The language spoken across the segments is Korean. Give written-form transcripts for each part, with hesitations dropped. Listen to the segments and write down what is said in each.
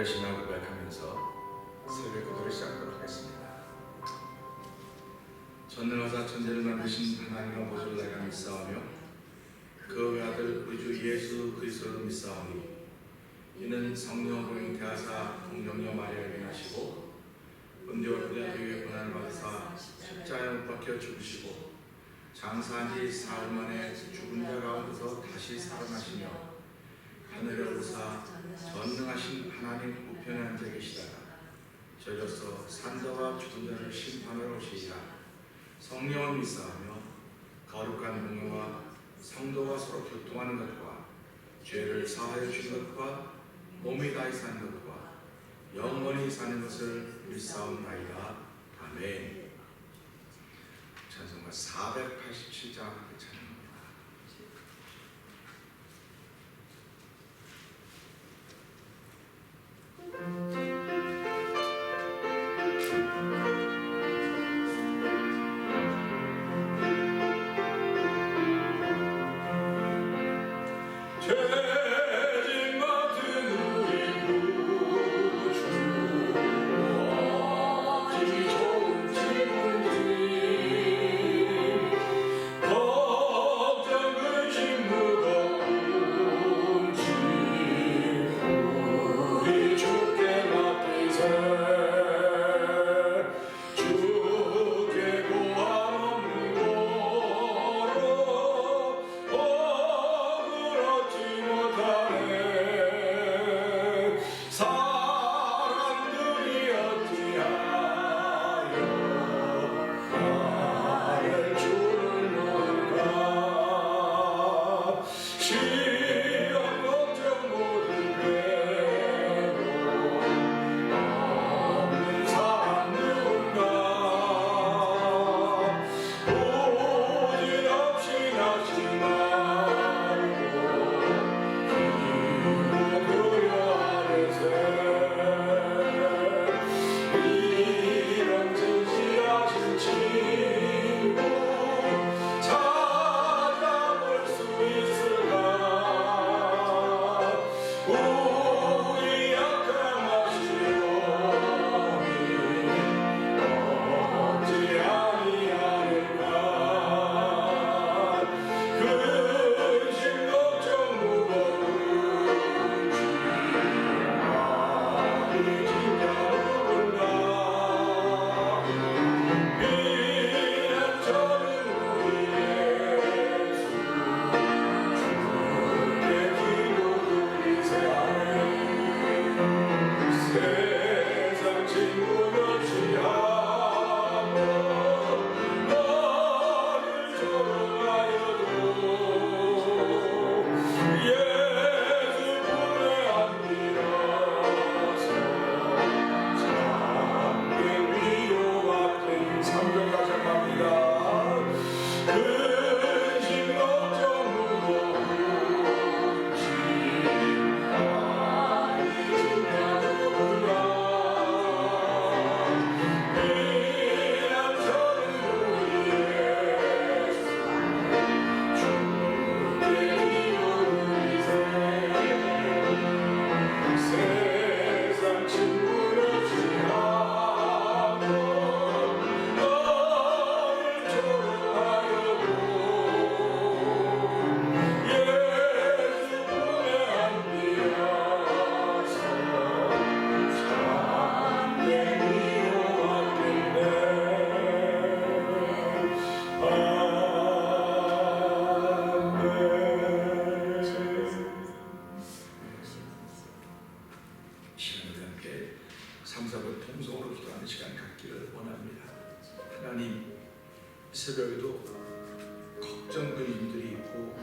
신앙을 고백하면서 새벽 기도를 시작하도록 하겠습니다. 전능하사 천지를 만드신 하나님의 보좌를 내가 믿사오며 그 외아들 우리 주 예수 그리스도를 믿사오니 이는 성령으로 잉태하사 동정녀 마리아에게 나시고 은대와 피라도에게 고난을 받으사 십자가에 못 박혀 죽으시고 장사한 지 사흘 만에 죽은 자 가운데서 다시 살아나시며 하늘에 오르사 전능하신 하나님 우편에 앉아 계시다가 저희로서 산자와 죽은 자를 심판하러 오시리라. 성령을 믿사하며 거룩한 공예와 성도가 서로 교통하는 것과 죄를 사하여 주는 것과 몸이 다히 사는 것과 영원히 사는 것을 믿사옵나이다. 아멘. 찬송가 487장 찬양합니다. 새벽에도 걱정 근심들이 있고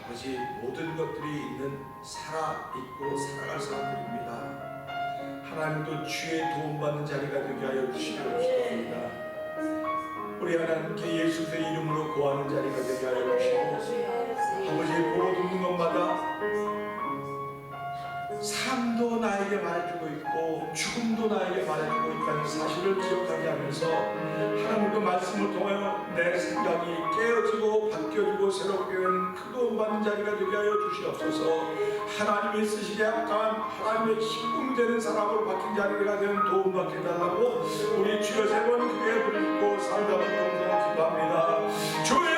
아버지 모든 것들이 있는 살아있고 살아갈 사람들입니다. 하나님도 주의 도움받는 자리가 되게 하여 주시기를 축원합니다. 우리 하나님께 예수의 이름으로 구하는 자리가 되게 하여 주시고 아버지 보러 듣는 것마다 삶도 나에게 말해주고 있고 죽음도 나에게 말해주고 있다는 사실을 기억하게 하면서 하나님 그 말씀을 통하여 내 생각이 깨어지고 바뀌어지고 새롭게 된 그 도움받는 자리가 되게 하여 주시옵소서. 하나님이 쓰시기에 합당한 하나님의 기쁨이 되는 사람으로 바뀐 자리가 되는 도움받게 달라고 우리 주여 세 번 크게 부르고 살다는 동성을 기도합니다. 주여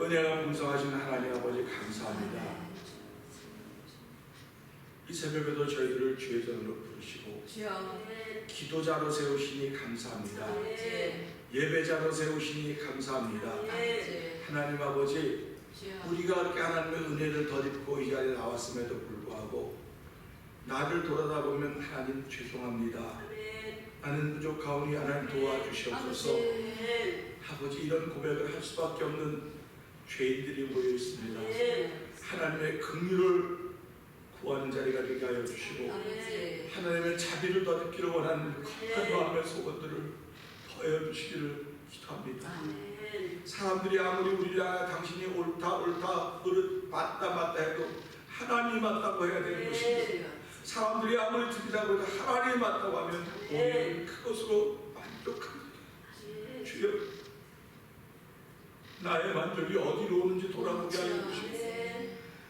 은혜가 풍성하신 하나님 아버지 감사합니다. 이 새벽에도 저희들을 주의 전으로 부르시고 기도자로 세우시니 감사합니다. 예배자로 세우시니 감사합니다. 하나님 아버지, 우리가 이렇게 하나님의 은혜를 덧입고 이 자리에 나왔음에도 불구하고 나를 돌아다보면 하나님 죄송합니다. 나는 부족하오니 하나님 도와주시옵소서. 아버지, 이런 고백을 할 수밖에 없는 죄인들이 모여 있습니다. 하나님의 긍휼을 구하는 자리가 되게 하여 주시고 하나님의 자비를 덧입기를 원하는 거룩한 마음의 소원들을 더해 주시기를 기도합니다. 사람들이 아무리 우리를 향해 당신이 옳다 맞다 해도 하나님이 맞다고 해야 되는 것입니다. 사람들이 아무리 들이다고 해도 하나님이 맞다고 하면 우리는 그것으로 만족합니다. 주여, 나의 만족이 어디로 오는지 돌아보게 하여 주시고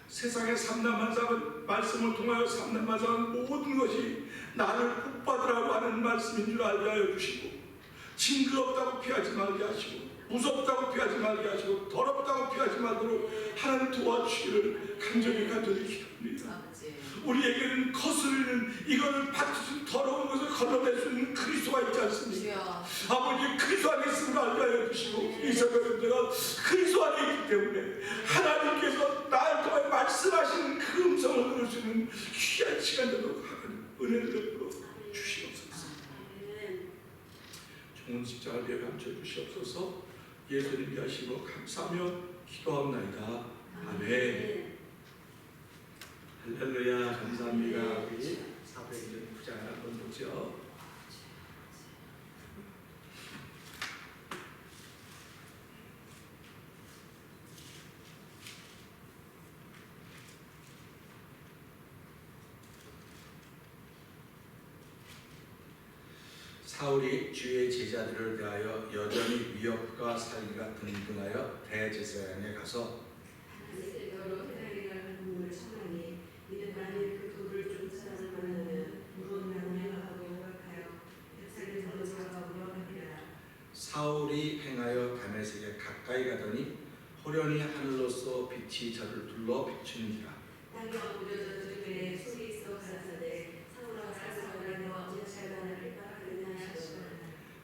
세상의 삼남만상은 말씀을 통하여 삼남만상은 모든 것이 나를 복받으라고 하는 말씀인 줄 알게 하여 주시고 징그럽다고 피하지 말게 하시고 무섭다고 피하지 말게 하시고 더럽다고 피하지 말도록 하나님 도와주시기를 간절히 기도합니다. 우리에게는 거스르는 이거를 받치는 더러운 것을 걸러낼 수 있는 그리스도가 있지 않습니까? 아버지, 그리스도 안에 있음을 알게 하여 주시고 이 새벽에 내가 그리스도 안에 있기 때문에 하나님께서 나를 통해 말씀하시는 그 음성을 들을 수 있는 귀한 시간 되도록 하나님 은혜를 베풀어 주시옵소서. 좋은 십자가를 위해 감춰 주시옵소서. 예수님 위하시고 감사하며 기도합나이다. 아멘. 할렐루야. 감사합니다. 우리 사도행전 9장 한번 보죠. 사울이 주의 제자들을 대하여 여전히 위협과 살인과 등등하여 대제사장에 가서 사울이 행하여 다메섹에 가까이 가더니 호련히 하늘로서 빛이 저를 둘러 비추는지라. 땅에 엎드려져 주님의 속이 있어 가라사대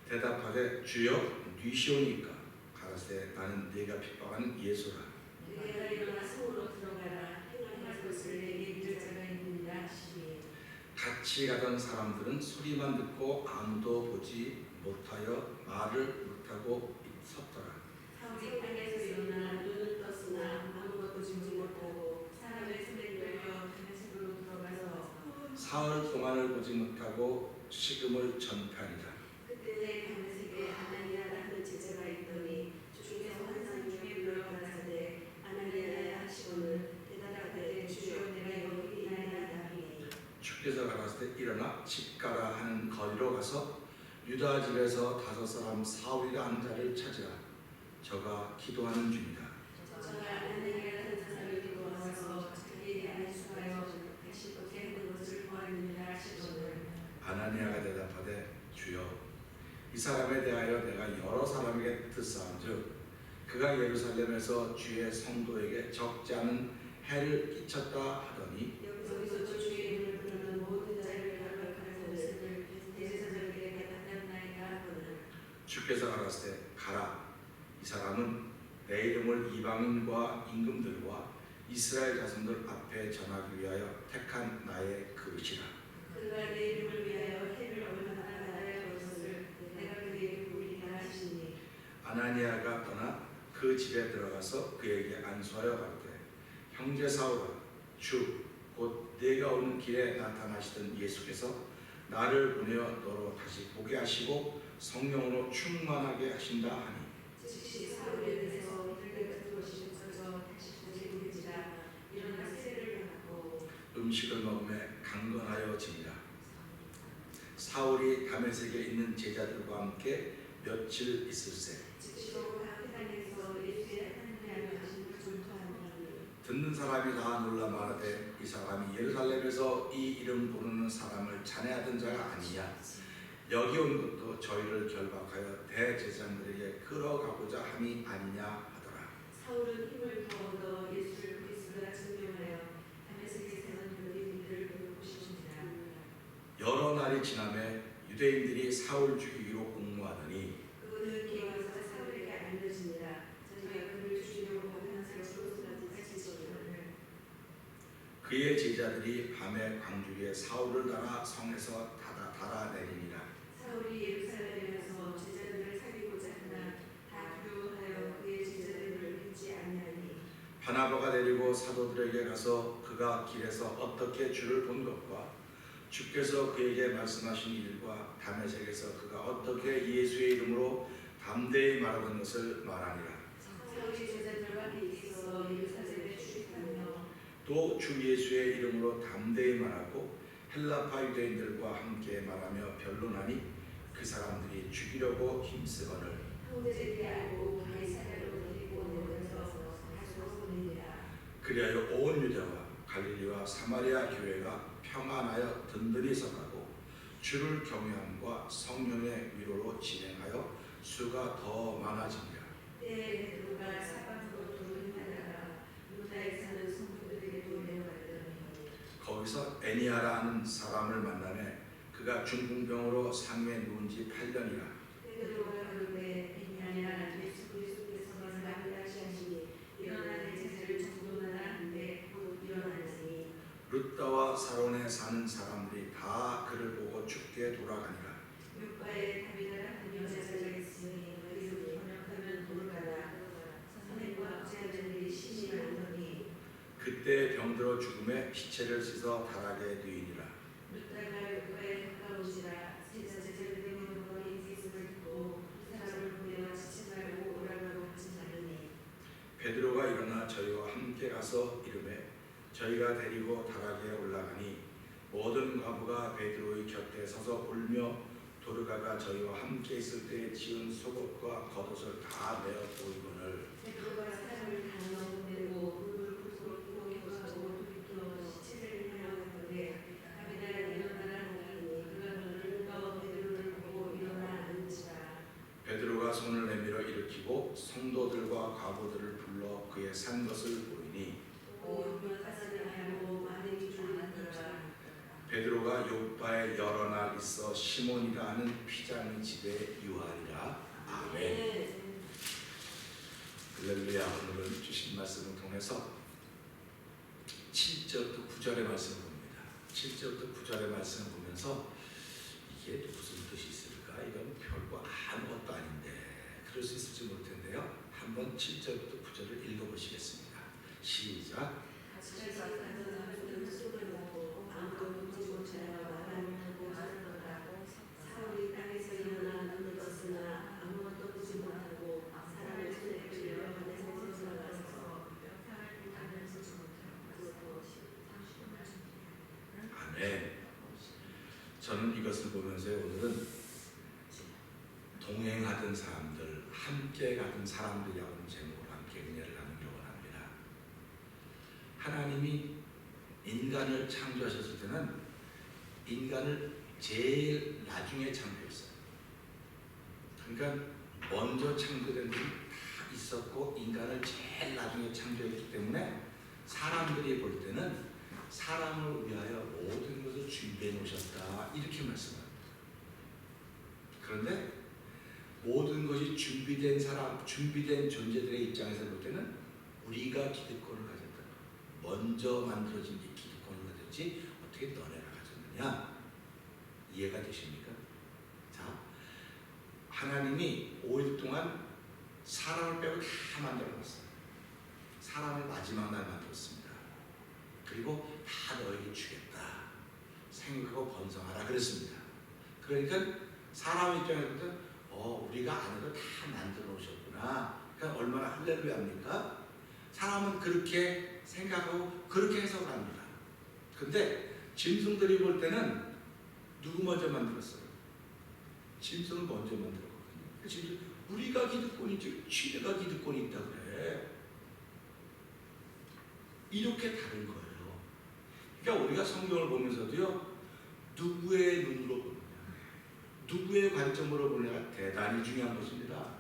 대답하되 주여 뉘시오니까 가라사대 나는 네가 핍박하는 예수라. 내가 일어나 성으로 들어가라. 행할 것을 내게 믿을 자가 있느니라 하시니. 같이 가던 사람들은 소리만 듣고 아무도 보지 못하여 말을 못하고 섰더라. 사울이 땅에서 일어나 눈을 떴으나 아무것도 보지 못하고 사람의 손에 끌려 다메섹으로 들어가서 사흘 동안을 보지 못하고 식음을 전파하니라. 그때 다메섹에 아나니아라 하는 제자가 있더니 주께서 환상 중에 불러 가라사대 아나니아야 하시고는 대답하되 주여 내가 여기 있나이다 하니. 주께서 가라사대 일어나 집 가라 하는 거리로 가서 유다 집에서 5 사울이라 하는 자를 찾으라. 저가 기도하는 중이다. 저가 아나니아라는 사람을 기도하여서 자기에게 안수하여 다시 보게 하는 것을 보았느니라 하시거늘. 아나니아가 대답하되 주여 이 사람에 대하여 내가 여러 사람에게 듣사온즉 그가 예루살렘에서 주의 성도에게 적지 않은 해를 끼쳤다 하더니 여기서 주의 이름을 부르는 모든 자를 결박하는 것을 대제사장에게 받았나이다 하거늘. 주께서 가라사대 가라. 이 사람은 내 이름을 이방인과 임금들과 이스라엘 자손들 앞에 전하기 위하여 택한 나의 그릇이라. 그가 내 이름을 위하여 해를 얼마나 받아야 할 것을 내가 그에게 보이리라 하시니. 아나니아가 떠나 그 집에 들어가서 그에게 안수하여 가로되 형제 사울아 주 곧 네가 오는 길에 나타나시던 예수께서 나를 보내어 너로 다시 보게 하시고 성령으로 충만하게 하신다 하니. 즉시 사울에 대해서 들레 같은 것이 없어져 다시 보게 되지라. 일어나 세례를 받고 음식을 먹음에 강건하여지니라. 사울이 다메섹에 있는 제자들과 함께 며칠 있을새 즉시로 각 회당에서 예수의 하나님을 하신 전투하니. 듣는 사람이 다 놀라 말하되 이 사람이 예루살렘에서 이 이름 부르는 사람을 찬양하던 자가 아니냐. 여기 온 것도 저희를 결박하여 대제사장들에게 끌어가고자 함이 아니냐 하더라. 사울은 힘을 더 얻어 예수를 그리스도라 증명하여 다메섹에 사는 유대인들을 부르고 싶으니라. 여러 날이 지나매 유대인들이 사울 죽이기로 공모하더니 그는 기어서 사울에게 알려지니라. 저희가 그를 죽이려고 하면서 소스라도 가지시기를. 그의 제자들이 밤에 광주리에 사울을 달아 성에서 달아내리니라. 사울이 예루살렘에서 제자들을 사귀고자 하나 다 두려워하여 그의 제자들을 믿지 아니하니. 바나바가 내리고 사도들에게 가서 그가 길에서 어떻게 주를 본 것과 주께서 그에게 말씀하신 일과 다메섹에서 그가 어떻게 예수의 이름으로 담대히 말하던 것을 말하니라. 사울이 제자들과 함께 있어 예루살렘에 출입하며 또 주 예수의 이름으로 담대히 말하고 헬라파 유대인들과 함께 말하며 변론하니 그 사람들이 죽이려고 힘쓰거늘 형제들이 알고 가이사랴로 데리고 내려서 다소 보내니라. 그리하여 온 유대와 갈릴리와 사마리아 교회가 평안하여 든든히 서가고 주를 경외함과 성령의 위로로 진행하여 수가 더 많아지니라. 때에 베드로가 사방으로 돌을 행하다가 루다에 사는 성도들에게도 내려가더니 거기서 애니아라 하는 사람을 만나매 그가 중풍병으로 상에 누운 지 8년이라. 베드로가 그러되 애니아야 예수 그리스도께서 너를 나그다시 하시니 일어나 내 제자를 전도하라 한데 곧 일어나니. 룻다와 사론에 사는 사람들이 다 그를 보고 죽게 돌아가니라. 룻바에 다비다라 하는 여자가 있으니 너희도 번역하면 돌아가라. 선생과 제자들이 심히 많더니 그때 병들어 죽음에 시체를 씻어 다락에 누이니라. 룻다가 룻바에 가까운지라 제자들이 모든 거리 예수를 듣고 그 사람을 보내어 지체 말고 오라고 하지 않으니. 베드로가 일어나 저희와 함께 가서 이르매 저희가 데리고 다락에 올라가니 모든 과부가 베드로의 곁에 서서 울며 도르가가 저희와 함께 있을 때 지은 속옷과 겉옷을 다 내어 보이거늘 베드로가 사람을 다 넣어내고 물을 붓으로 구멍하고 돌이켜 시체를 향하는데 다비다가 일어나라 하니 그가 눈을 떠 베드로를 보고 일어나 앉으라. 베드로가 손을 내밀어 일으키고 성도들과 과부들을 불러 그의 산 것을 보이니 오 가사를 하고 많은 줄을 알더라. 베드로가 요파에 여러 날 있어 시몬이라 하는 피장의 집에 유하리라. 아멘. 할렐루야. 오늘은 주신 말씀을 통해서 7절부터 9절의 말씀을 봅니다. 7절부터 9절의 말씀을 보면서 이게 무슨 뜻이 있을까? 이건 별거 아무것도 아닌데 그럴 수 있을지 모를 텐데요. 한번 7절부터 9절을 읽어보시겠습니다. 시작. 사울이 땅에서 일어나 눈을 떴으나 아무것도 보지 못하고 사람의 손에 끌려 하늘에서 들어가서 아멘. 저는 이것을 보면서 오늘은 동행하던 사람들, 함께 가던 사람들이라는 제목으로 함께 은혜를 나누기 원합니다. 하나님이 인간을 창조하셨을 때는 인간을 제일 나중에 창조했어요. 그러니까 먼저 창조된 분이 다 있었고 인간을 제일 나중에 창조했기 때문에 사람들이 볼 때는 사람을 위하여 모든 것을 준비해 놓으셨다 이렇게 말씀합니다. 그런데 모든 것이 준비된 사람, 준비된 존재들의 입장에서 볼 때는 우리가 기득권을 가졌다. 먼저 만들어진 이 기득권을 가졌지 어떻게 너네가 가졌느냐? 이해가 되십니까? 자, 하나님이 5일 동안 사람을 빼고 다 만들어놨어요. 사람을 마지막 날 만들었습니다. 그리고 다 너에게 주겠다. 생육하고 번성하라 그랬습니다. 그러니까 사람 입장에서는 우리가 안 해도 다 만들어 놓으셨구나. 그러니까 얼마나 할렐루야입니까? 사람은 그렇게 생각하고 그렇게 해석을 합니다. 근데 짐승들이 볼 때는 누구 먼저 만들었어요? 짐승을 먼저 만들었거든요. 짐승, 우리가 기득권이지 쥐가 기득권이 있다 그래. 이렇게 다른 거예요. 그러니까 우리가 성경을 보면서도요, 누구의 눈으로 보느냐, 누구의 관점으로 보느냐가 대단히 중요한 것입니다.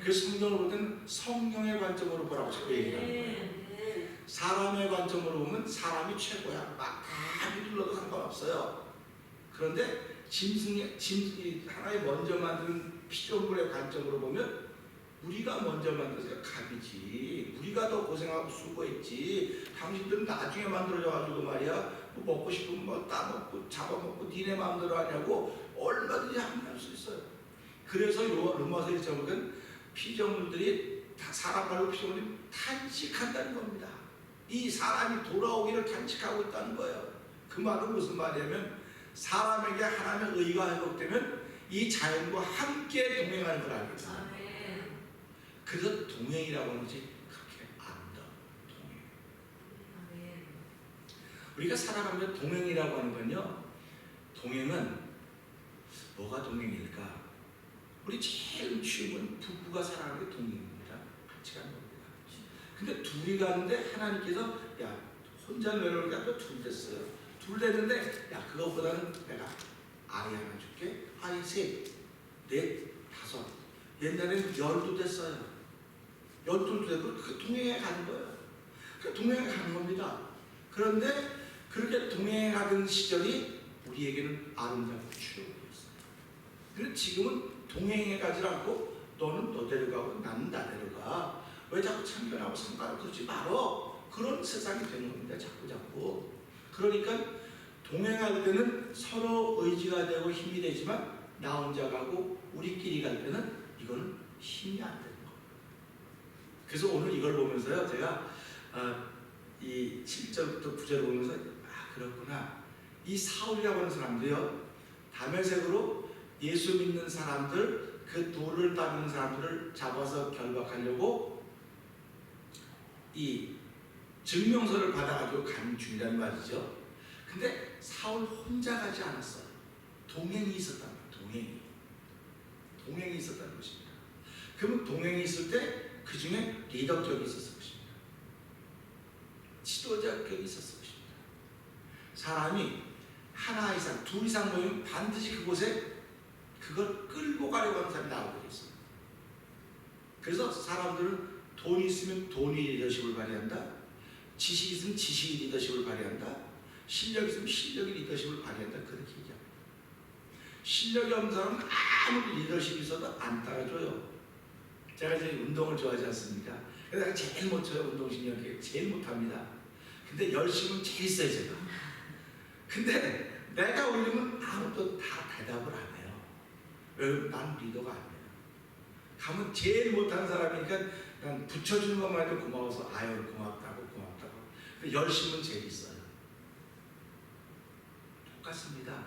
그래서 성경을 볼 때는 성령의 관점으로 보라고 자꾸 얘기하는 거예요. 사람의 관점으로 보면 사람이 최고야. 막 다 휘둘러도 상관없어요. 그런데 짐승이 하나의 먼저 만든 피조물의 관점으로 보면 우리가 먼저 만들어서 갑이지. 우리가 더 고생하고 수고했지. 당신들은 나중에 만들어져가지고 말이야. 뭐 먹고 싶으면 뭐 따먹고 잡아먹고 니네 마음대로 하냐고 얼마든지 항의할 수 있어요. 그래서 로마서 1장 보면 피조물들이 다 사람 말고 피조물이 탄식한다는 겁니다. 이 사람이 돌아오기를 탄식하고 있다는 거예요. 그 말은 무슨 말이냐면 사람에게 하나님의 의가 회복되면 이 자연과 함께 동행하는 걸 알게 됩니다. 그래서 동행이라고 하는 것이 그렇게 아름다운 동행. 우리가 살아가면서 동행이라고 하는 건요, 동행은 뭐가 동행일까? 우리 제일 쉬운 건 부부가 살아가는 게 동행입니다. 같이 가는 겁니다. 근데 둘이 가는데 하나님께서 야 혼자 외로우니까 또 둘 됐어요. 둘 됐는데 야 그것보다는 내가 아이 하나 줄게. 아이 셋, 넷, 다섯. 옛날에는 12 됐어요. 12도 되고 그 동행해 가는 거예요. 그 동행해 가는 겁니다. 그런데 그렇게 동행해 가던 시절이 우리에게는 아름답고 추억이었어요. 그런데 지금은 동행해 가지 않고 너는 너대로 가고 나는 나대로 가. 왜 자꾸 참견하고 상관을 두지 말어. 그런 세상이 되는 겁니다. 자꾸. 그러니까 동행할 때는 서로 의지가 되고 힘이 되지만 나 혼자 가고 우리끼리 갈 때는 이거는 힘이 안 되는 거예요. 그래서 오늘 이걸 보면서요, 제가 이 7절부터 9절을 보면서 그렇구나. 이 사울이라고 하는 사람도요, 다메섹으로 예수 믿는 사람들, 그 돌을 따르는 사람들을 잡아서 결박하려고 이 증명서를 받아가지고 간 중이란 말이죠. 근데 사울 혼자 가지 않았어요. 동행이 있었단 말이에요. 동행이 있었다는 것입니다. 그러면 동행이 있을 때 그 중에 리더격이 있었을 것입니다. 지도자격이 있었을 것입니다. 사람이 하나 이상, 둘 이상 모이면 반드시 그곳에 그걸 끌고 가려고 하는 사람이 나오게 있어요. 그래서 사람들은 돈이 있으면 돈이 리더십을 발휘한다. 지식이 있으면 지식이 리더십을 발휘한다. 실력이 있으면 실력이 리더십을 발휘한다 그렇게 얘기합니다. 실력이 없는 사람은 아무리 리더십이 있어도 안 따라줘요. 제가 이제 운동을 좋아하지 않습니까? 그래서 제가 제일 못 쳐요. 운동신경이 제일 못합니다. 근데 열심은 제일 세요 제가. 근데 내가 올리면 아무도 다 대답을 안 해요. 왜냐면 난 리더가 아니에요. 가면 제일 못하는 사람이니까 난 붙여주는 것만 해도 고마워서 아유 고맙다고. 근데 열심은 제일 있어요. 똑같습니다.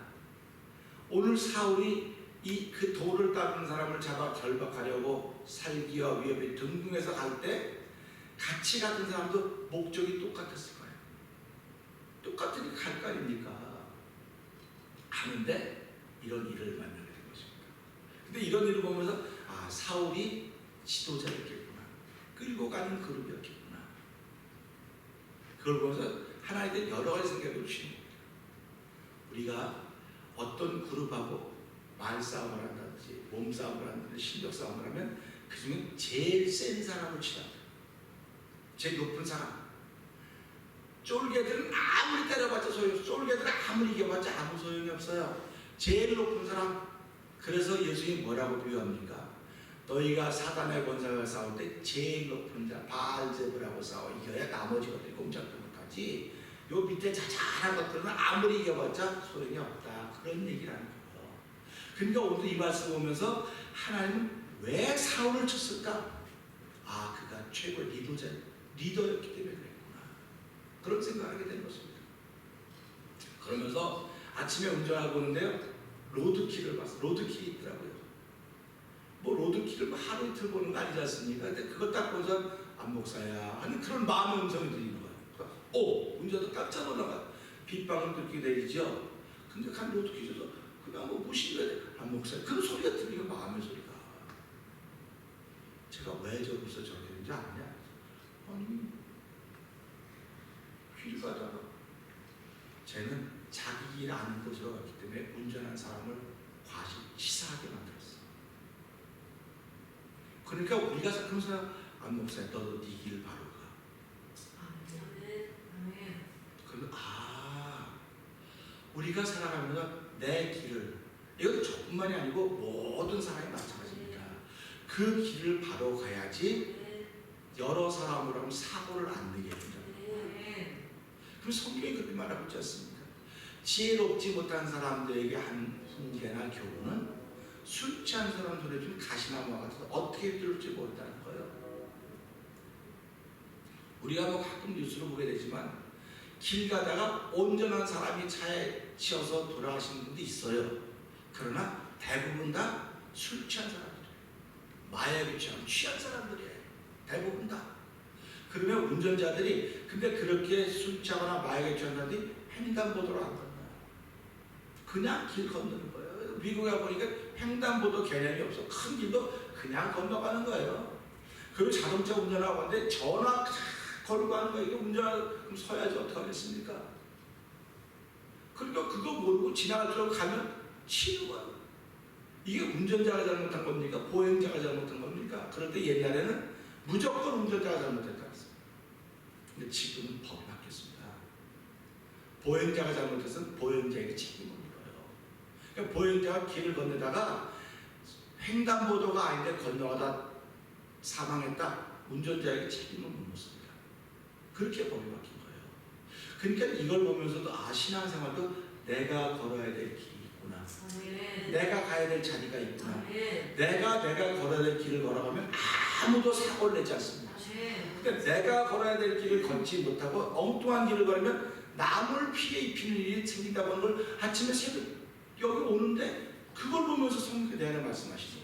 오늘 사울이 그 돌을 따르는 사람을 잡아 결박하려고 살기와 위협이 등등해서 갈 때 같이 갔던 사람도 목적이 똑같았을 거예요. 똑같으니까 갈 거 아닙니까? 하는데 이런 일을 만나게 된 것입니다. 근데 이런 일을 보면서 아 사울이 지도자였겠구나. 끌고 가는 그룹이었겠구나. 그걸 보면서 하나에 대한 여러 가지 생각을 주시는 겁니다. 우리가 어떤 그룹하고 말싸움을 한다든지 몸싸움을 한다든지 실력싸움을 하면 그 중에 제일 센 사람을 치랍니다. 제일 높은 사람. 쫄개들은 아무리 때려봤자 소용없어요. 쫄개들은 아무리 이겨봤자 아무 소용이 없어요. 제일 높은 사람. 그래서 예수님이 뭐라고 비유합니까? 너희가 사단의 권세와 싸울 때 제일 높은 자 바알제불하고 싸워 이겨야 나머지 것들이 꼼짝도 못하지. 요 밑에 자잘한 것들은 아무리 이겨봤자 소용이 없다. 그런 얘기를 하는 거예요. 그러니까 오늘 이 말씀 보면서 하나님은 왜 사울을 쳤을까? 아 그가 최고의 리더였기 때문에 그랬구나. 그런 생각을 하게 된 것입니다. 그러면서 아침에 운전하고 오는데요. 로드키를 봤어요. 로드키 있더라고요. 뭐 로드키를 뭐 하루 이틀 보는 거 아니지 않습니까? 근데 그거 딱 보면서 안 목사야 하는 그런 마음의 음성이 들리는 거예요. 오! 운전도 깜짝 놀라가 빗방울 들게 내리죠. 근데 간 로드키 줘서 그냥 뭐 무시해 안 목사야. 그런 소리가 들리는 마음의 소리가. 제가 왜 저기서 저렇게 되는지 아냐? 아니 길 가다가 쟤는 자기 일 아는 곳으로 갔기 때문에 운전한 사람을 과시 치사하게 만들었어. 그러니까 우리가 생각하면서 안 목사야 너도 네 길 바로 가. 그러면 아 우리가 살아가면서 내 길을 이건 저뿐만이 아니고 모든 사람이 마찬가지입니다. 그 길을 바로 가야지 여러 사람으로 하면 사고를 안 내게 된다. 그럼 성경이 그렇게 말하고 있지 않습니까? 지혜롭지 못한 사람들에게 한 훈계나 교훈은 술 취한 사람 손에 준 가시나무와 같아서 어떻게 들을지 모른다는 거예요. 우리가 뭐 가끔 뉴스로 보게 되지만 길 가다가 온전한 사람이 차에 치여서 돌아가시는 분도 있어요. 그러나 대부분 다 술 취한 사람들이에요. 마약에 취한 사람들이에요. 대부분 다. 그러면 운전자들이 근데 그렇게 술 취하거나 마약에 취한 사람들이 횡단보도를 안 건너요. 그냥 길 건너는 거예요. 미국에 보니까 횡단보도 개념이 없어. 큰 길도 그냥 건너가는 거예요. 그리고 자동차 운전하고 하는데 전화 걸고 가는 거예요. 이게 운전하고 서야지 어떻게 하겠습니까? 그러니까 그거 모르고 지나갈 줄 가면 치는 거예요. 이게 운전자가 잘못한 겁니까? 보행자가 잘못한 겁니까? 그런데 옛날에는 무조건 운전자가 잘못했다 그랬어요. 근데 지금은 법이 바뀌었습니다. 보행자가 잘못해서는 보행자에게 책임을 물어요. 그러니까 보행자가 길을 건너다가 횡단보도가 아닌데 건너가다 사망했다. 운전자에게 책임을 못 묻습니다. 그렇게 법이 바뀐 거예요. 그러니까 이걸 보면서도 아 신앙생활도 내가 걸어야 될 길이 있구나. 내가 가야 될 자리가 있구나. 내가 걸어야 될 길을 걸어가면 아무도 사고를 내지 않습니다. 그러니까 내가 걸어야 될 길을 걷지 못하고 엉뚱한 길을 걸으면 남을 피해 입히는 일이 생긴다고 하는 걸 아침에 새벽 여기 오는데 그걸 보면서 성경에 대하여 말씀하시죠.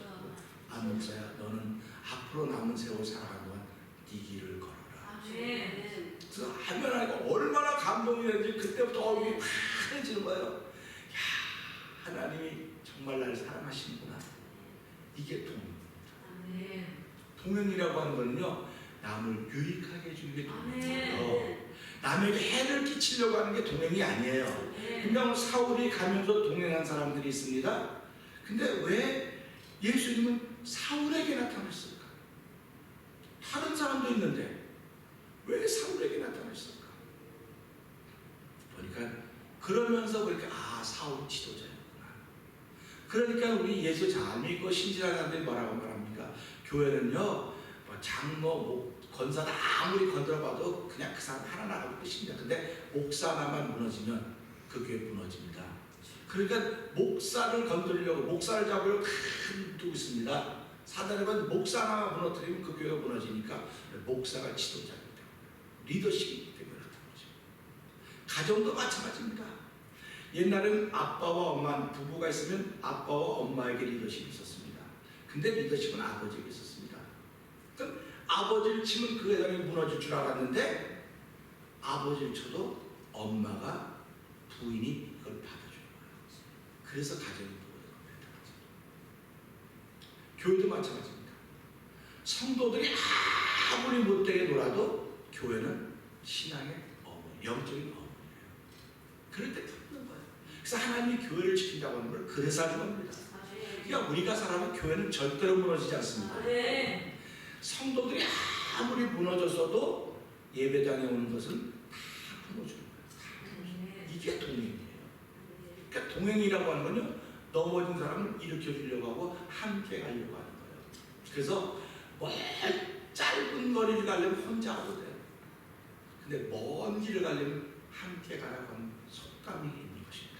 아 목사야 너는 앞으로 남은 세월 살아가는 동안 네 길을 걸어라. 그래서 하면 얼마나 감동이 되는지 그때부터 얼굴이 환해지는 거예요. 야 하나님이 정말 나를 사랑하시는구나. 이게 동행입니다. 동행이라고 하는 거는요 남을 유익하게 해주는 게 동행이에요. 남에게 해를 끼치려고 하는 게 동행이 아니에요. 그러니까 사울이 가면서 동행한 사람들이 있습니다. 근데 왜 예수님은 사울에게 나타났을까? 다른 사람도 있는데 왜 사울에게 나타났을까? 보니까 그러면서 그렇게 사울이 지도자였구나. 그러니까 우리 예수 잘 믿고 신실한 사람들이 뭐라고 말합니까? 교회는요, 뭐 장로, 권사가 아무리 건드려봐도 그냥 그 사람 하나 나가면 끝입니다. 근데 목사 하나만 무너지면 그 교회 무너집니다. 그러니까 목사를 건드리려고, 목사를 잡으려고 두고 있습니다. 사단에만 목사 하나 무너뜨리면 그 교회가 무너지니까 목사가 지도자입니다. 리더십이기 때문에 그렇다는 거죠. 가정도 마찬가지입니다. 옛날에는 아빠와 엄마, 부부가 있으면 아빠와 엄마에게 리더십이 있었습니다. 근데 리더십은 아버지에게 있었습니다. 그러니까 아버지를 치면 그 회당이 무너질 줄 알았는데 아버지를 쳐도 엄마가, 부인이 그걸 받아주는 거예요. 그래서 가정이 부부가 됐다는 거죠. 교회도 마찬가지입니다. 성도들이 아무리 못되게 놀아도 교회는 신앙의 어머니, 영적인 어머니예요. 그럴 때 듣는 거예요. 그래서 하나님이 교회를 지킨다고 하는 걸 그래서 하는 겁니다. 그러니까 우리가 살아가면 교회는 절대로 무너지지 않습니다. 성도들이 아무리 무너졌어도 예배당에 오는 것은 다 풀어주는 거예요. 이게 동행이에요. 그러니까 동행이라고 하는 건요, 넘어진 사람을 일으켜주려고 하고 함께 가려고 하는 거예요. 그래서 짧은 거리를 가려면 혼자 가도 돼요. 근데 먼 길을 가려면 함께 가라고 하는 속담이 있는 것입니다.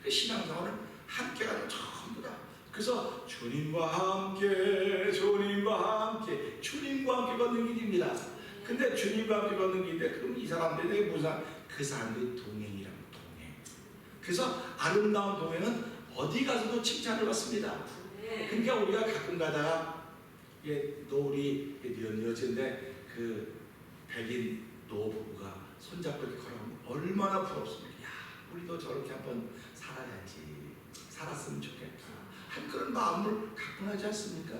그 신앙생활은 함께 가는 전부 다. 그래서 주님과 함께, 주님과 함께, 주님과 함께 걷는 길입니다. 근데 주님과 함께 걷는 길인데 그럼 이 사람들이 무슨, 그 사람들이 동행이라는 동행. 그래서 아름다운 동행은 어디 가서도 칭찬을 받습니다. 그러니까 우리가 가끔 가다가 우리 여자인데 그 백인 노부부가 손잡고 이렇게 걸어가면 얼마나 부럽습니까? 야, 우리도 저렇게 한번 살아야지, 살았으면 좋겠다. 한 그런 마음을 갖고 나지 않습니까?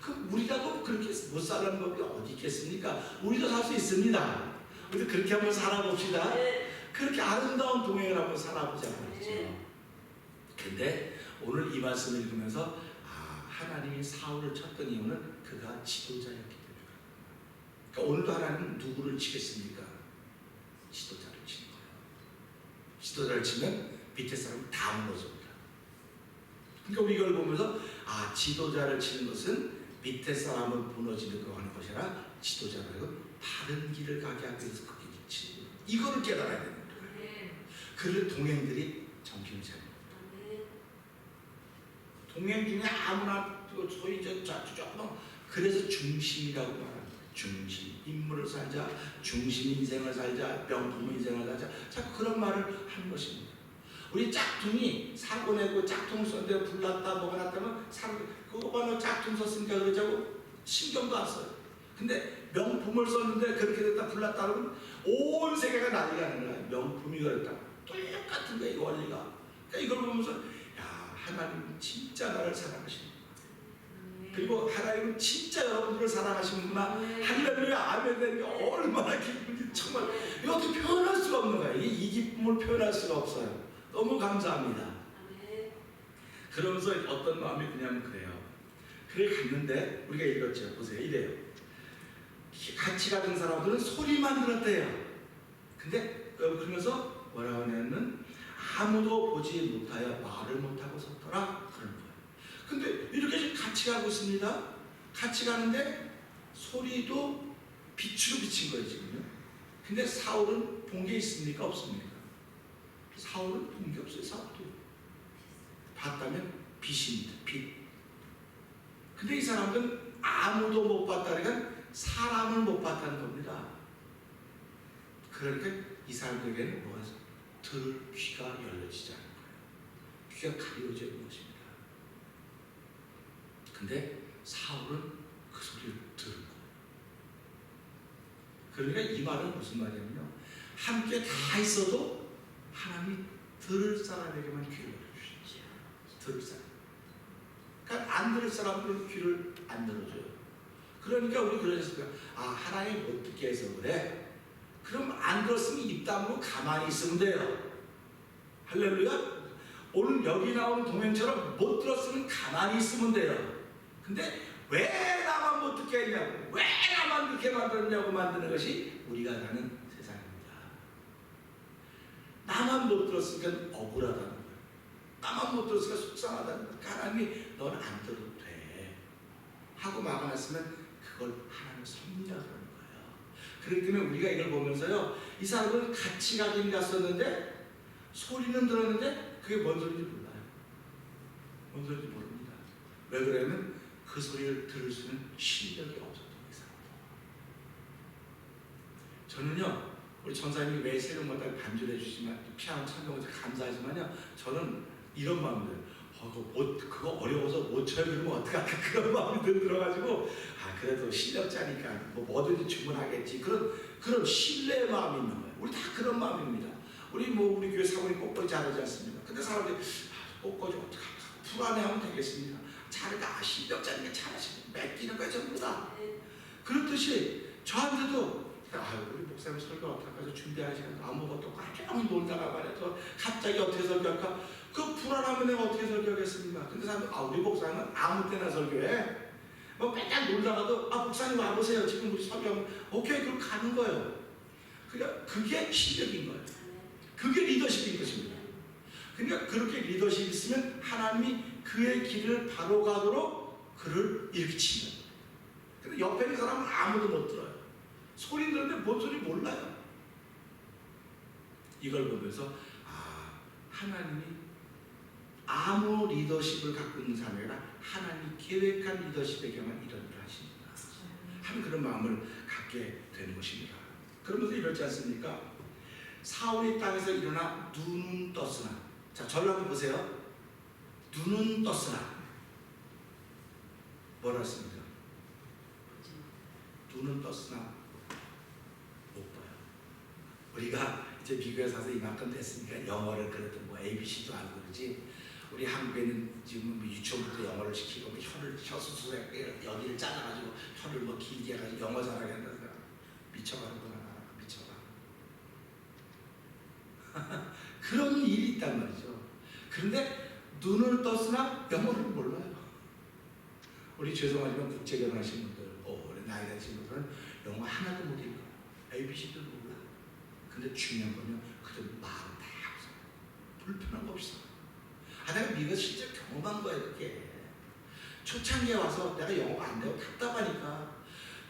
그 우리라도 그렇게 못 사는 법이 어디 있겠습니까? 우리도 살 수 있습니다. 우리도 그렇게 한번 살아봅시다. 그렇게 아름다운 동행을 한번 살아보자 말이죠. 근데 오늘 이 말씀을 읽으면서 하나님이 사울을 쳤던 이유는 그가 지도자였기 때문에. 그러니까 오늘도 하나님은 누구를 치겠습니까? 지도자를 치는 거예요. 지도자를 치면 밑에 사람은 다 무너집니다. 그러니까 우리 이걸 보면서 지도자를 치는 것은 밑에 사람은 무너지는 거 하는 것이 아니라 지도자가 바른 길을 가게 하기 위해서 그게 치는 거예요. 이거를 깨달아야 되는 거예요. 그래서 동행들이 정신을 차립니다. 동행 중에 아무나 소위 조금 그래서 중심이라고 말합니다. 중심, 인물을 살자, 중심 인생을 살자, 명품 인생을 살자, 자꾸 그런 말을 하는 것입니다. 우리 짝퉁이 사고 내고 짝퉁 썼는데 불났다 뭐가 났다면 그거 봐, 너 짝퉁 썼으니까 그러자고 신경도 안 써요. 근데 명품을 썼는데 그렇게 됐다 불났다 그러면 온 세계가 난리가 나는 거야. 명품이 그랬다. 똑같은 거야, 이 원리가. 그러니까 이걸 보면서 하나님은 진짜 나를 사랑하시는구나. 그리고 하나님은 진짜 여러분들을 사랑하시는구나. 할렐루야, 아멘 되는 게 얼마나 기쁜지 정말 이거 어떻게 표현할 수가 없는 거야. 이 기쁨을 표현할 수가 없어요. 너무 감사합니다. 그러면서 어떤 마음이 그냥 그래요. 그래 갔는데 우리가 읽었죠. 보세요. 이래요. 같이 가던 사람들은 소리만 들었대요. 근데 그러면서 뭐라고 하냐면 아무도 보지 못하여 말을 못하고 섰더라 그런 거예요. 근데 이렇게 같이 가고 있습니다. 같이 가는데 소리도 빛으로 비친 거예요 지금요. 근데 사울은 본 게 있습니까? 없습니까? 사울은 본 게 없어요. 사울도 봤다면 빛입니다. 빛. 근데 이 사람들은 아무도 못 봤다니까 사람을 못 봤다는 겁니다. 그러니까 이 사람들에게는 뭐가 들을 귀가 열려지지 않는 거예요. 귀가 가려져 있는 것입니다. 근데 사울은 그 소리를 들은 거예요. 그러니까 이 말은 무슨 말이냐면요, 함께 다 있어도 하나님이 들을 사람에게만 귀를 열어주시죠. 들을 사람. 그러니까 안 들을 사람들은 귀를 안 열어줘요. 그러니까 우리 그러셨을까? 하나님 못 듣게 해서 그래. 그럼 안 들었으면 입 다물고 가만히 있으면 돼요. 할렐루야. 오늘 여기 나오는 동행처럼 못 들었으면 가만히 있으면 돼요. 근데 왜 나만 못 듣게 했냐고, 왜 나만 그렇게 만들었냐고 만드는 것이 우리가 사는 세상입니다. 나만 못 들었으니까 억울하다는 거예요. 나만 못 들었으니까 속상하다는 거예요. 하나님이 넌 안 들어도 돼 하고 막아놨으면 그걸 하나님 섭리하라는 거예요. 그렇기 때문에 우리가 이걸 보면서요, 이 사람은 같이 가긴 갔었는데 소리는 들었는데 그게 뭔 소리인지 몰라요. 뭔 소리인지 모릅니다. 왜 그러냐면 그 소리를 들을 수 있는 실력이 없었던 이 사람. 저는요, 우리 전사님이 매 새벽마다 반주를 해주시지만 피아노 참여해서 감사하지만요, 저는 이런 마음이에요. 그거 어려워서 못 쳐요. 그러면 어떡할까? 그런 마음이 들어가지고, 그래도 실력자니까 뭐든지 주문하겠지. 그런 신뢰의 마음이 있는 거예요. 우리 다 그런 마음입니다. 우리 교회 사모님 꽃꽂이 잘하지 않습니까? 근데 사람들이 꽃꽂이 어떡할까? 불안해하면 되겠습니다. 잘다 실력자니까 잘하시고 맡기는 거야 전부 다. 그렇듯이 저한테도 우리 목사님 설교 어떡할까? 준비하는 시간 아무것도 없고 하루 놀다가 말이야. 갑자기 어떻게 설교할까? 그 불안하면 내가 어떻게 설교하겠습니까? 근데 사람들 우리 목사님은 아무 때나 설교해. 맨날 놀다가도 목사님 와보세요. 지금 우리 설교하면 오케이 그럼 가는 거예요. 그러니까 그게 실력인 거예요. 그게 리더십인 것입니다. 그러니까 그렇게 리더십이 있으면 하나님이 그의 길을 바로 가도록 그를 일으키시는 거예요. 근데 옆에 있는 사람은 아무도 못 들어요. 소리 들었는데 뭔 소리 몰라요. 이걸 보면서 하나님이 아무 리더십을 갖고 있는 사람이 아니라 하나님이 계획한 리더십에게만 이런 일을 하십니다 하는 그런 마음을 갖게 되는 것입니다. 그러면서 이렇지 않습니까? 사울이 땅에서 일어나 눈은 떴으나, 자 저를 한번 보세요. 눈은 떴으나 뭐라 했습니까? 눈은 떴으나 못 봐요. 우리가 이제 미국에 사서 이만큼 됐으니까 영어를 그래도 ABC도 알고 그러지, 우리 한국에는 지금 유치원부터 영어를 시키고 혀 수술에 여기를 잘라가지고 혀를 길게 해가지고 영어 잘하게 한다. 미쳐가는구나. 미쳐가. 그런 일이 있단 말이죠. 그런데 눈을 떴으나 영어를 몰라요. 우리 죄송하지만 국제결혼 하신 분들, 우리 나이 드신 분들은 영어 하나도 못 읽어요. ABC도 몰라. 근데 중요한 건요, 그들 마음 다 없어요. 불편한 거 없어. 내가 미국 실제 경험한 거예요. 그게 초창기에 와서 내가 영어가 안 되고 답답하니까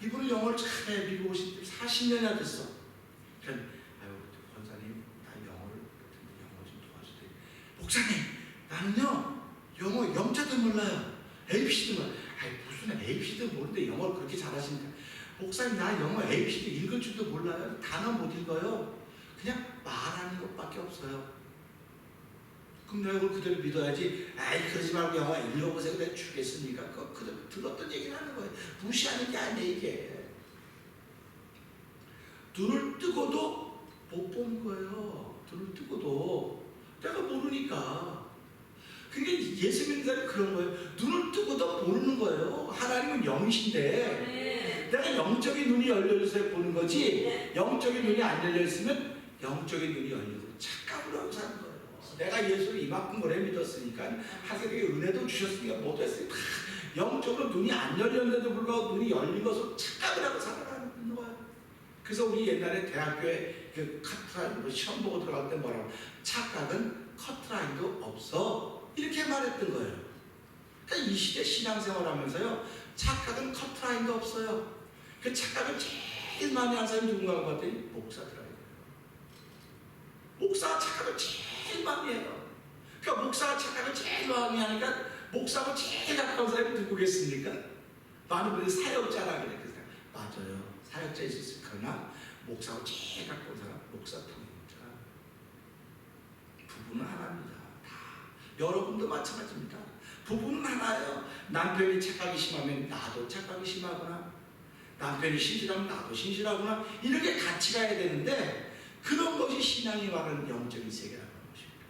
이분은 영어를 잘해. 미국 오신 지 40년이나 됐어. 그러니까 권사님 나 영어 좀 도와주세요. 목사님 나는요 영어 영자도 몰라요. ABC도 몰라요. 무슨 ABC도 모르는데 영어를 그렇게 잘하시니까. 목사님 나 영어 ABC도 읽을 줄도 몰라요. 단어 못 읽어요. 그냥 말하는 것밖에 없어요. 그럼 내가 그걸 그대로 믿어야지. 그러지 말고 영어 읽어보세요. 내가 주겠습니까? 그대로 들었던 얘기를 하는 거예요. 무시하는 게 아니에요 이게. 눈을 뜨고도 못 본 거예요. 눈을 뜨고도 내가 모르니까. 그러니까 예수 믿는 사람이 그런 거예요. 눈을 뜨고도 모르는 거예요. 하나님은 영이신데 내가 영적인 눈이 열려있어야 보는 거지, 영적인 눈이 안 열려있으면 영적인 눈이 열리고 착각을 하고 사는 거예요. 내가 예수를 이만큼 오래 믿었으니까, 하나님께 은혜도 주셨으니까 모두 했으니까 영적으로 눈이 안 열렸는데도 불구하고 눈이 열린 것으로 착각을 하고 살아가는 거예요. 그래서 우리 옛날에 대학교에 그 커트라인 시험 보고 들어갈 때 뭐라고, 착각은 커트라인도 없어 이렇게 말했던 거예요. 그러니까 이 시대 신앙생활 하면서요, 착각은 커트라인도 없어요. 그 착각을 제일 많이 하는 사람이 누군가 봤더니 목사더라고요. 목사가 착각을 제일 많이 해요. 그러니까 목사가 착각을 제일 많이 하니까 목사하고 제일 가까운 사람이 누구겠습니까? 많은 분들이 사역자라 그래. 맞아요. 사역자일 수 있을 거나 목사하고 제일 가까운 사람 목사통입니다. 부부는 하나입니다. 다. 여러분도 마찬가지입니다. 부부는 하나예요. 남편이 착각이 심하면 나도 착각이 심하구나, 남편이 신실하면 나도 신실하구나, 이렇게 같이 가야 되는데, 그런 것이 신앙이 말하는 영적인 세계라는 것입니다.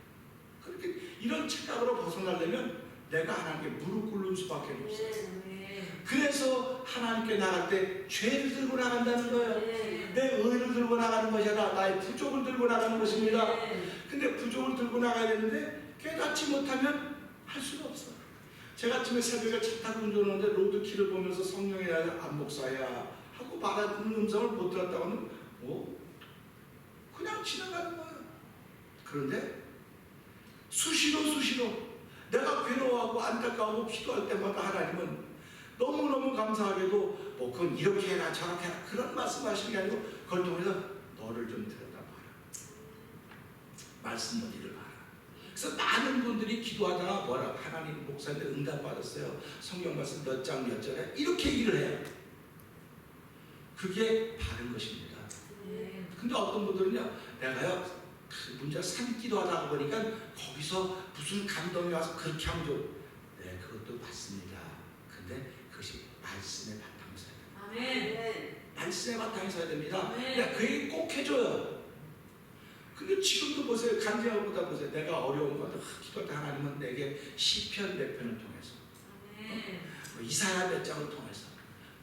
그렇게 이런 착각으로 벗어나려면 내가 하나님께 무릎 꿇는 수밖에 없어요. 그래서 하나님께 나갈 때 죄를 들고 나간다는 거예요. 내 의를 들고 나가는 것이 아니라 나의 부족을 들고 나가는 것입니다. 근데 부족을 들고 나가야 되는데 깨닫지 못하면 할 수가 없어요. 제가 아침에 새벽에 차 타고 운전하는데 로드키를 보면서 성령이 안 목사야 하고 말하는 음성을 못 들었다고 하면 그냥 지나가는 거예요. 그런데 수시로 내가 괴로워하고 안타까워하고 기도할 때마다 하나님은 너무너무 감사하게도 뭐 그건 이렇게 해라 저렇게 해라 그런 말씀하시는 게 아니고 그걸 통해서 너를 좀 들여다봐라. 말씀 어디를 봐라. 그래서 많은 분들이 기도하다가 뭐라 하나님 목사님 응답받았어요. 성경 말씀 몇 장 몇 절에 이렇게 얘기를 해요. 그게 바른 것입니다. 근데 어떤 분들은요, 내가요 그 문제가 산 기도하다 보니까 거기서 무슨 감동이 와서 그렇게 하면 좀 네, 그것도 맞습니다. 근데 그것이 말씀의 바탕이 서야 됩니다. 아멘. 말씀의 바탕이 서야 됩니다. 네. 내가 그 얘기 꼭 해줘요. 근데 지금도 보세요. 간증하고보다 보세요. 내가 어려운 거 기도할 때 하나님은 내게 시편 몇 편을 통해서 이사야 몇 장을 통해서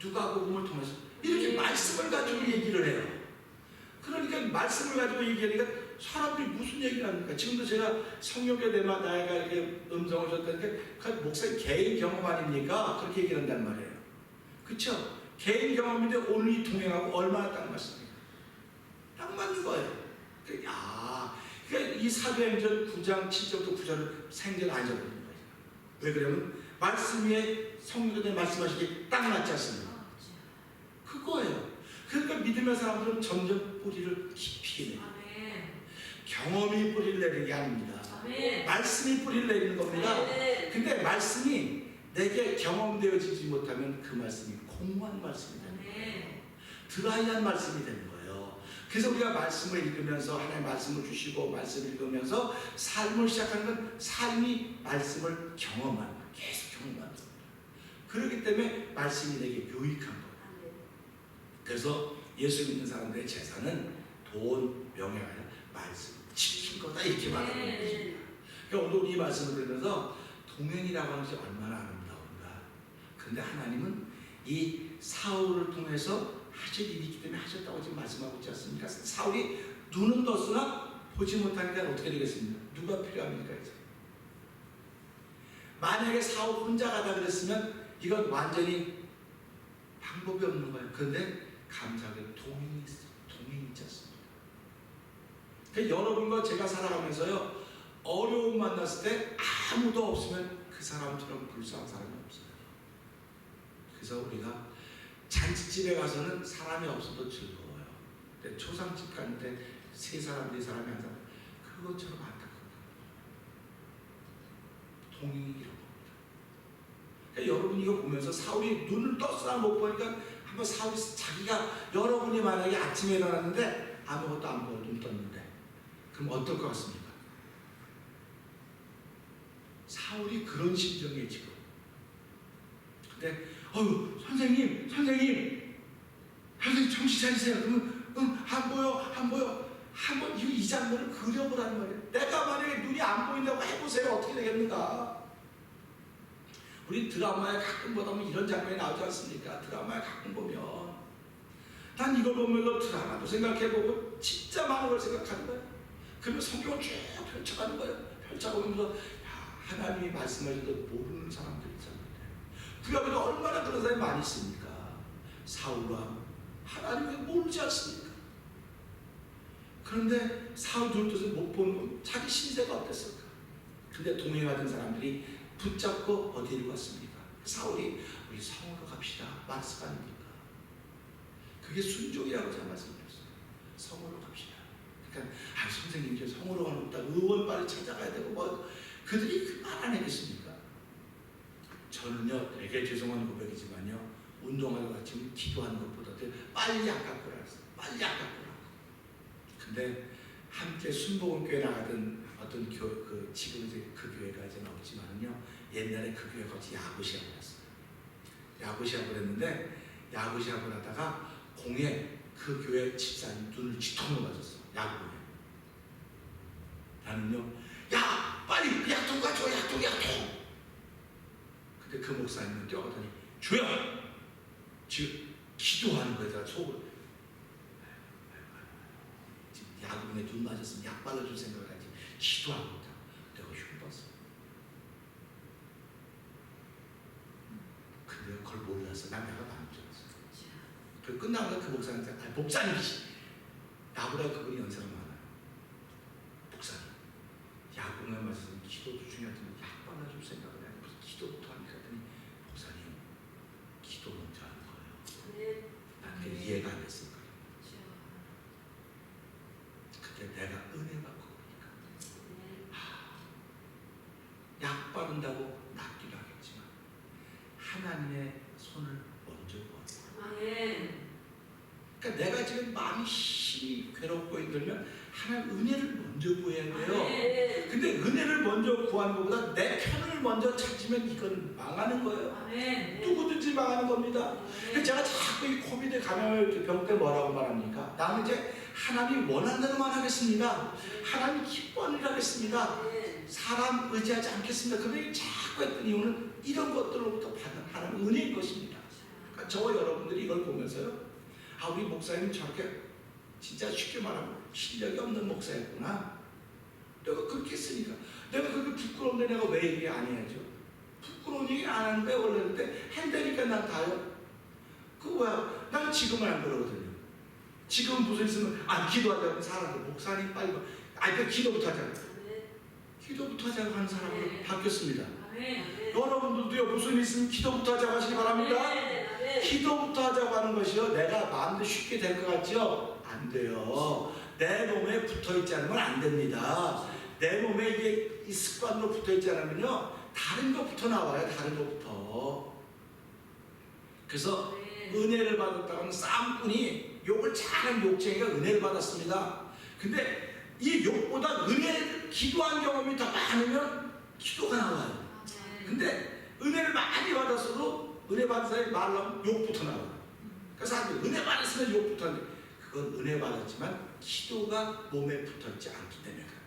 누가복음을 통해서 이렇게 말씀을 가지고 얘기를 해요. 그러니까 말씀을 가지고 얘기하니까 사람들이 무슨 얘기를 합니까? 지금도 제가 성령의 내마 나이가 이렇게 음성을 줬다니까 그 목사님 개인 경험 아닙니까? 그렇게 얘기를 한단 말이에요. 그렇죠? 개인 경험인데 오늘 이 동행하고 얼마나 딱 맞습니까? 딱 맞는 거예요. 그러니까 이 사도행전 9장 7절부터 9절을 생전 안 적어놓은 거예요. 왜 그러면 말씀 위에 성령의 말씀하시기 딱 맞지 않습니까? 그거예요. 그러니까 믿음의 사람들은 점점 뿌리를 깊이 내요. 경험이 뿌리를 내리는 게 아닙니다. 말씀이 뿌리를 내리는 겁니다. 근데 말씀이 내게 경험되어지지 못하면 그 말씀이 공허한 말씀이 되는 거예요. 드라이한 말씀이 되는 거예요. 그래서 우리가 말씀을 읽으면서 하나님의 말씀을 주시고 말씀을 읽으면서 삶을 시작하는 건 삶이 말씀을 경험하는 거예요. 계속 경험하는 거예요. 그렇기 때문에 말씀이 내게 유익한 거예요. 그래서 예수 믿는 사람들의 재산은 돈, 명예가 아니라 말씀, 지킨 거다 이렇게 말하는 것입니다. 그러니까 오늘 이 말씀을 들으면서 동행이라고 하는 것이 얼마나 아름다운가. 그런데 하나님은 이 사울을 통해서 하실 일이 있기 때문에 하셨다고 지금 말씀하고 있지 않습니까? 사울이 눈은 떴으나 보지 못하니까 어떻게 되겠습니까? 누가 필요합니까? 이제? 만약에 사울 혼자 가다 그랬으면 이건 완전히 방법이 없는 거예요. 그런데 감사하게 동행이 있어요. 동행이 있지 않습니까? 그러니까 여러분과 제가 살아가면서요, 어려움 만났을 때 아무도 없으면 그 사람처럼 불쌍한 사람이 없어요. 그래서 우리가 잔치집에 가서는 사람이 없어도 즐거워요. 근데 초상집 가는데 세 사람, 네 사람이 한 사람, 그것처럼 안타깝다. 동행이 이런 겁니다. 그러니까 여러분 이거 보면서 사울이 눈을 떴으나 못 보니까 한번 사울이 자기가 여러분이 만약에 아침에 일어났는데 아무것도 안 보고 눈 떴는데 그럼 어떨 것 같습니까? 사울이 그런 심정이에요 지금. 근데 선생님 정신 차리세요. 그러면 안 보여. 한번 이 장면을 그려보라는 말이에요. 내가 만약에 눈이 안 보인다고 해보세요. 어떻게 되겠는가? 우리 드라마에 가끔 보다 보면 이런 장면이 나오지 않습니까? 드라마에 가끔 보면 난 이걸 보면서 드라마도 생각해보고 진짜 많은 걸 생각하는 거예요. 그러면 성경을 쭉 펼쳐가는 거예요. 펼쳐보면서 하나님이 말씀하셔도 모르는 사람들이 있잖아요. 그 앞에도 얼마나 그런 사람이 많이 있습니까? 사울과 하나님을 모르지 않습니까? 그런데 사울 눈을 떠서 못 보는 건 자기 신세가 어땠을까? 근데 동행하던 사람들이 붙잡고 어디로 갔습니까? 사울이 우리 성으로 갑시다. 말씀 아닙니까? 그게 순종이라고 제가 말씀드렸어요. 성으로 갑시다. 그러니까 선생님 이제 성으로 가는 것보다 의원 빨리 찾아가야 되고 뭐 그들이 그 말 안 하겠습니까? 저는요 되게 죄송한 고백이지만요 운동하다가 지금 기도하는 것보다 빨리 안 갖고 나왔어요. 빨리 안 갖고 나왔어요. 근데 함께 순복음교회 나가던 어떤 지금 이제 그 교회가 이제 없지만요 옛날에 그 교회 같이 야구 시합을 했어요. 야구 시합을 했는데 야구 시합을 하다가 공에 그 교회 집사님 눈을 쥐통으로 맞았어. 야구공에. 나는요 야 빨리 약통 가져와 약통. 근데 그 목사님은 뛰어가더니 주여 지금 기도하는 거에다가 속으로 지금 야구공에 눈 맞았으면 약 발라줄 생각을 하지 기도하고 있다. 내가 흉봤어. 근데 그걸 몰랐어. 난 내가 많은 줄 알았어. 그 끝나고 그 목사님한테 목사님이시 나보다 그분이 연세가 많아요. 목사님 오늘 말씀 기도도 중요하지만 약 발라줄 생각을 해요. 무슨 기도부터 하니까 했더니 목사님 기도 먼저 하는 거예요. 난 그게 이해가 안 됐을 거예요. 그때 내가 은혜 받고 보니까 약 바른다고 낫기도 하겠지만 하나님의 손을 먼저 보아요. 그러니까 내가 지금 마음이 심히 괴롭고 힘들면 하나님 은혜를 먼저 구해야 돼요. 근데 은혜를 먼저 구하는 것보다 내 편을 먼저 찾으면 이건 망하는 거예요. 누구든지 망하는 겁니다. 그래서 제가 자꾸 이 코비드 감염 병 때 뭐라고 말합니까? 나는 이제 하나님이 원하는 대로만 하겠습니다. 하나님 기뻐하는 일 하겠습니다. 사람 의지하지 않겠습니다. 그런데 자꾸 했던 이유는 이런 것들로부터 받는 하나님 은혜인 것입니다. 그러니까 저와 여러분들이 이걸 보면서요, 아, 우리 목사님 저렇게 진짜 쉽게 말하면 실력이 없는 목사였구나. 내가 그렇게 했으니까 내가 그렇게 부끄러운데 내가 왜 얘기 안 해야죠? 부끄러운 얘기 안 하는데 원래 그때 한다니까 난 다요. 그거 뭐야? 난 지금은 안 그러거든요. 지금 무슨 있으면 기도하자고 사람들 목사님 빨리 그 기도부터 하자고. 기도부터 하자고 하는 사람으로 바뀌었습니다. 여러분들도요, 무슨 일 있으면 기도부터 하자고 하시기 바랍니다. 기도부터 하자고 하는 것이요, 내가 마음대로 쉽게 될 것 같죠? 안 돼요. 내 몸에 붙어 있지 않으면 안 됩니다. 내 몸에 이게 이 습관으로 붙어 있지 않으면요, 다른 것부터 나와요. 다른 것부터. 그래서 은혜를 받았다는 쌈꾼이 욕을 잘하는 욕쟁이가 은혜를 받았습니다. 근데 이 욕보다 기도한 경험이 더 많으면 기도가 나와요. 근데 은혜를 많이 받았어도 은혜 받은 사람이 말하면 욕부터 나와요. 그래서 사람들이 은혜 받았으면 욕부터 하는데, 그건 은혜 받았지만 기도가 몸에 붙어있지 않기 때문에 그래요.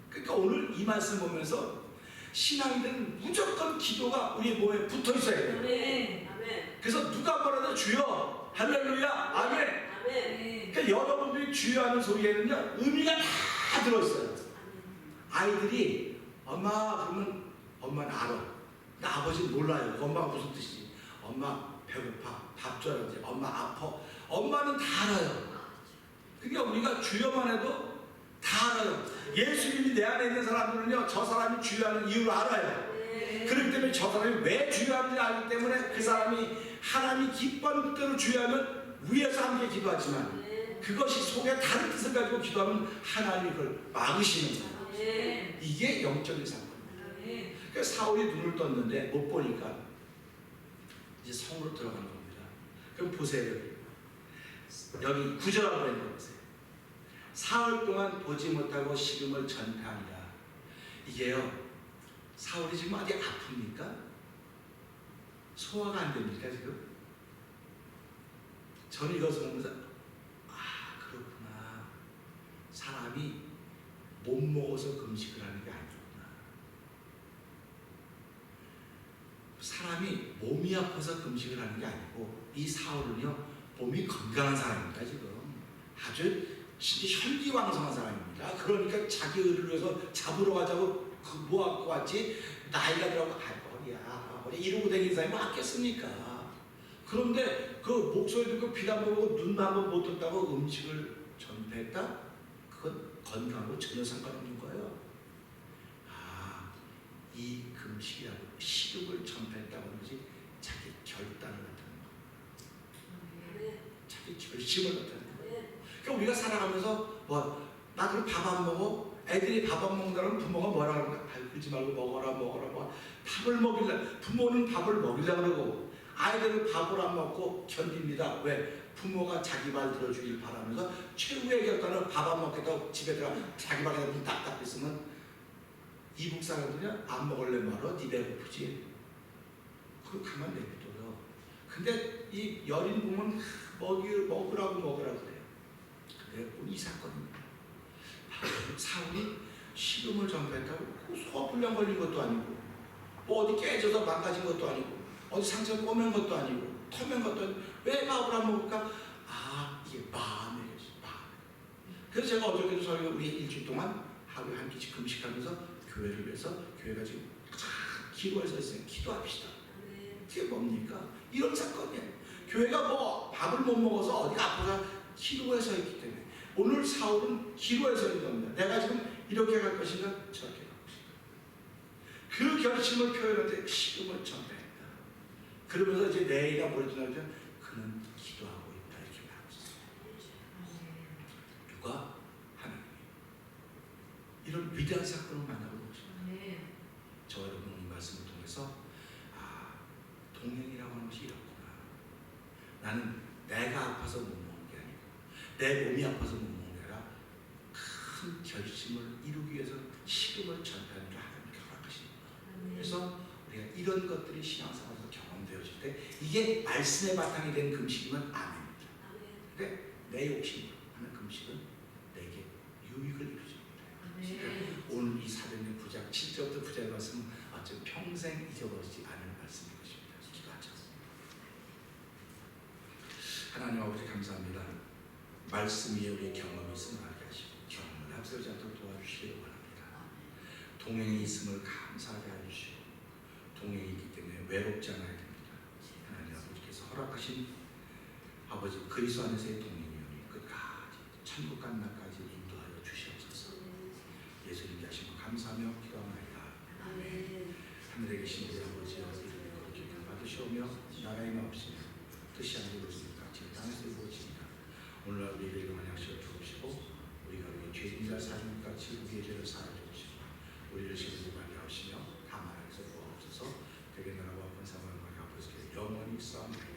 그러니까 오늘 이 말씀 보면서 신앙인들은 무조건 기도가 우리 몸에 붙어있어야 돼요. 그래서 누가 뭐라도 주여 할렐루야 아멘. 그러니까 여러분들이 주여 하는 소리에는요, 의미가 다 들어있어요. 아이들이 엄마 그러면 엄마는 알아. 근데 아버지는 몰라요. 엄마가 무슨 뜻이지. 엄마 배고파, 밥 줘야지. 엄마 아파. 엄마는 다 알아요. 그러니까 우리가 주여만 해도 다 알아요. 예수님이 내 안에 있는 사람들은요, 저 사람이 주여하는 이유를 알아요. 그렇기 때문에 저 사람이 왜 주여하는지 알기 때문에 그 사람이 하나님이 기뻐하는 뜻대로 주여하면 위에서 함께 기도하지만, 그것이 속에 다른 뜻을 가지고 기도하면 하나님이 그걸 막으시는 거예요. 이게 영적인 사건입니다. 그래서 사울이 눈을 떴는데 못 보니까 이제 성으로 들어가는 겁니다. 그럼 보세요. 여기 9절 한번 보세요. 사흘 동안 보지 못하고 식음을 전파하니라. 이게요, 사울이 지금 어디 아픕니까? 소화가 안 됩니까 지금? 저는 이것을 보면서 그렇구나. 사람이 못 먹어서 금식을 하는 게 아니구나. 사람이 몸이 아파서 금식을 하는 게 아니고, 이 사울은요, 몸이 건강한 사람입니다. 지금 아주 진짜 혈기왕성한 사람입니다. 그러니까 자기 의를 위해서 잡으러 가자고 모아갖고 왔지, 나이가 들어가고 머리야 이러고 다니는 사람이 맞겠습니까? 그런데 그 목소리 듣고 피도 안 보고 눈도 한번 못 떴다고 음식을 전폐했다? 그건 건강하고 전혀 상관없는 거예요. 이 금식이라고 식욕을 전폐했다고 하는 것이 자기 결단을 나타내는 거예요. 자기 결심을 나타내는 거예요. 그러니까 우리가 살아가면서 나 그럼 밥 안 먹어? 애들이 밥 안 먹는다면 부모가 뭐라 그러는가? 그러지 말고 먹어라. 밥을 먹이려, 부모는 밥을 먹이려고 그러고 아이들은 밥을 안 먹고 견딥니다. 왜? 부모가 자기 말 들어주길 바라면서 최후의 결단은 밥 안 먹겠다고 집에 들어가 자기 방에 문 딱딱 있으면, 이북 사람들은 안 먹을래 말어. 니 배고프지? 그거 가만 내비둬요. 근데 이 여린 부모는 먹으라고 그래요. 근데 이 사건입니다. 사울이 식음을 전폐했다고 소화불량 걸린 것도 아니고, 뭐 어디 깨져서 망가진 것도 아니고, 어디 상처 꼬맨 것도 아니고, 터맨 것도 아니고, 왜 밥을 안 먹을까? 이게 마음의 것이 마음. 그래서 제가 어저께도 저희가 우리 일주일 동안 하루에 한 끼씩 금식하면서 교회를 위해서, 교회가 지금 기도해서 있어요. 기도합시다. 그게 뭡니까? 이런 사건이에요. 교회가 뭐 밥을 못 먹어서 어디가 아파서 기도해서 있기 때문에. 오늘 사울은 기도해서 있는 겁니다. 내가 지금 이렇게 갈 것인가 저렇게 갈 그 결심을 표현할 때 식음을 전폐했다. 그러면서 이제 내일이나 모레나 그는 기도하고 있다 이렇게 말하고 있어요. 누가? 하나님. 이런 위대한 사건을 만나보는 것입니다. 저와 여러분은 이 말씀을 통해서 동행이라고 하는 것이 이렇구나. 나는 내가 아파서 못 먹는 게 아니고 내 몸이 아파서 못 먹는 게 아니라 큰 결심을 이루기 위해서 식음을 전폐하는 게 하나님께 허락하십니다. 그래서 우리가 이런 것들이 신앙생활에서 경험되어질 때 이게 말씀의 바탕이 된 금식이면 아멘입니다. 근데 내 욕심으로 하는 금식은 내게 유익을 이루어집니다. 오늘 이 사도행전 9장 7절부터 9절의 말씀은 어쩜 평생 잊어버리지 않을 말씀인 것입니다. 기도하죠. 하나님 아버지 감사합니다. 말씀 위에 우리의 경험이 있음을 알게 하시고 경험을 앞서지 않도록 도와주시기 원합니다. 동행이 있음을 감사하게 해주시고 동행이 있기 때문에 외롭지 않아야 됩니다. 하나님 아버지께서 허락하신 아버지 그리스도 안에서의 동행이오니 끝까지 천국 간 날까지 인도하여 주시옵소서. 예수님께 하신 것 감사하며 기도하나이다. 하늘에 계신 우리 아버지 이름이 거룩히 받으시오며 나라의 마옵시며 뜻이 아니고 같이 땅에서 이루어집니다. 오늘날 우리에게 일용할 양식을 주옵시고 우리가 우리 죄인자 사는 것 같이 우리의 죄를 사하여 주옵시고 우리를 시험에 들게 하시며 다만 안에서 구하옵소서. 되게 나라와 권세와 영광이 아버지께 영원히 있사옵나이다.